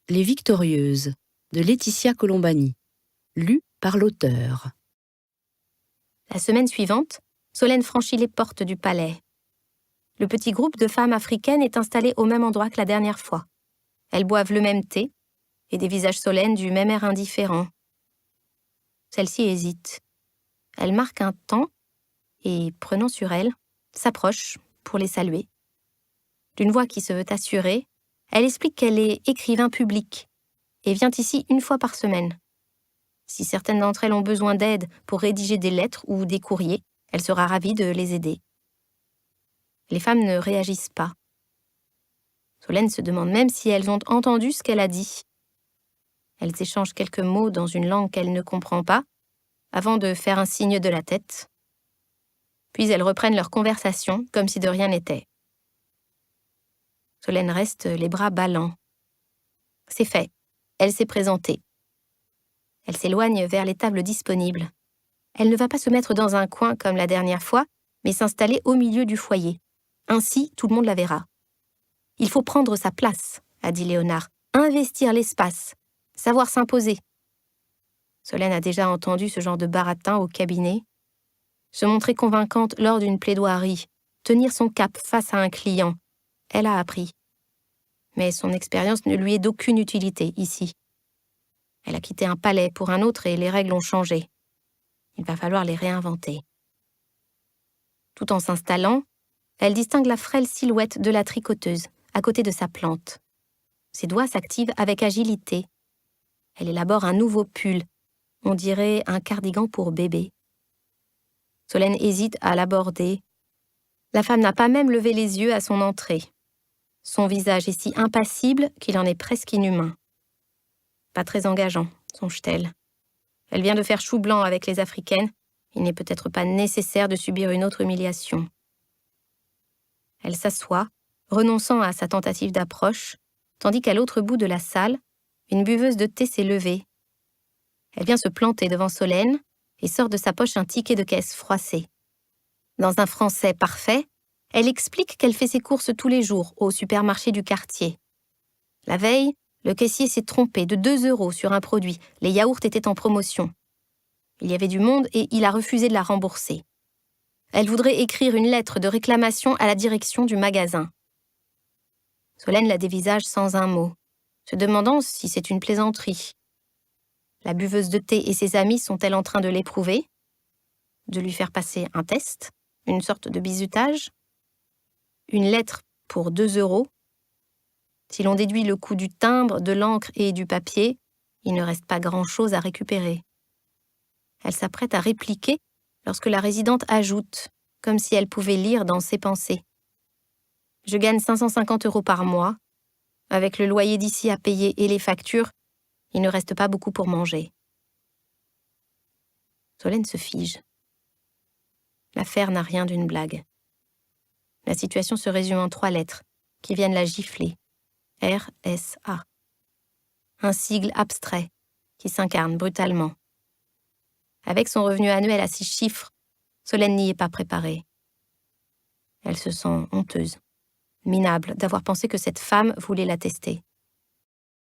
Les Victorieuses de Laetitia Colombani, lu par l'auteur. La semaine suivante, Solène franchit les portes du palais. Le petit groupe de femmes africaines est installé au même endroit que la dernière fois. Elles boivent le même thé et des visages Solène du même air indifférent. Celle-ci hésite. Elle marque un temps et, prenant sur elle, s'approche pour les saluer. D'une voix qui se veut assurée, elle explique qu'elle est écrivain public et vient ici une fois par semaine. Si certaines d'entre elles ont besoin d'aide pour rédiger des lettres ou des courriers, elle sera ravie de les aider. Les femmes ne réagissent pas. Solène se demande même si elles ont entendu ce qu'elle a dit. Elles échangent quelques mots dans une langue qu'elle ne comprend pas, avant de faire un signe de la tête. Puis elles reprennent leur conversation comme si de rien n'était. Solène reste les bras ballants. C'est fait. Elle s'est présentée. Elle s'éloigne vers les tables disponibles. Elle ne va pas se mettre dans un coin comme la dernière fois, mais s'installer au milieu du foyer. Ainsi, tout le monde la verra. « Il faut prendre sa place », a dit Léonard. « Investir l'espace. Savoir s'imposer. » Solène a déjà entendu ce genre de baratin au cabinet. Se montrer convaincante lors d'une plaidoirie, tenir son cap face à un client. Elle a appris. Mais son expérience ne lui est d'aucune utilité ici. Elle a quitté un palais pour un autre et les règles ont changé. Il va falloir les réinventer. Tout en s'installant, elle distingue la frêle silhouette de la tricoteuse, à côté de sa plante. Ses doigts s'activent avec agilité. Elle élabore un nouveau pull, on dirait un cardigan pour bébé. Solène hésite à l'aborder. La femme n'a pas même levé les yeux à son entrée. Son visage est si impassible qu'il en est presque inhumain. Pas très engageant, songe-t-elle. Elle vient de faire chou blanc avec les Africaines. Il n'est peut-être pas nécessaire de subir une autre humiliation. Elle s'assoit, renonçant à sa tentative d'approche, tandis qu'à l'autre bout de la salle, une buveuse de thé s'est levée. Elle vient se planter devant Solène et sort de sa poche un ticket de caisse froissé. Dans un français parfait, elle explique qu'elle fait ses courses tous les jours au supermarché du quartier. La veille, le caissier s'est trompé de 2 € sur un produit. Les yaourts étaient en promotion. Il y avait du monde et il a refusé de la rembourser. Elle voudrait écrire une lettre de réclamation à la direction du magasin. Solène la dévisage sans un mot, se demandant si c'est une plaisanterie. La buveuse de thé et ses amis sont-elles en train de l'éprouver? De lui faire passer un test? Une sorte de bizutage? Une lettre pour 2 €? Si l'on déduit le coût du timbre, de l'encre et du papier, il ne reste pas grand-chose à récupérer. Elle s'apprête à répliquer lorsque la résidente ajoute, comme si elle pouvait lire dans ses pensées. « Je gagne 550 € par mois. Avec le loyer d'ici à payer et les factures, il ne reste pas beaucoup pour manger. » Solène se fige. L'affaire n'a rien d'une blague. La situation se résume en 3 lettres qui viennent la gifler. RSA. Un sigle abstrait qui s'incarne brutalement. Avec son revenu annuel à 6 chiffres, Solène n'y est pas préparée. Elle se sent honteuse, minable d'avoir pensé que cette femme voulait la tester.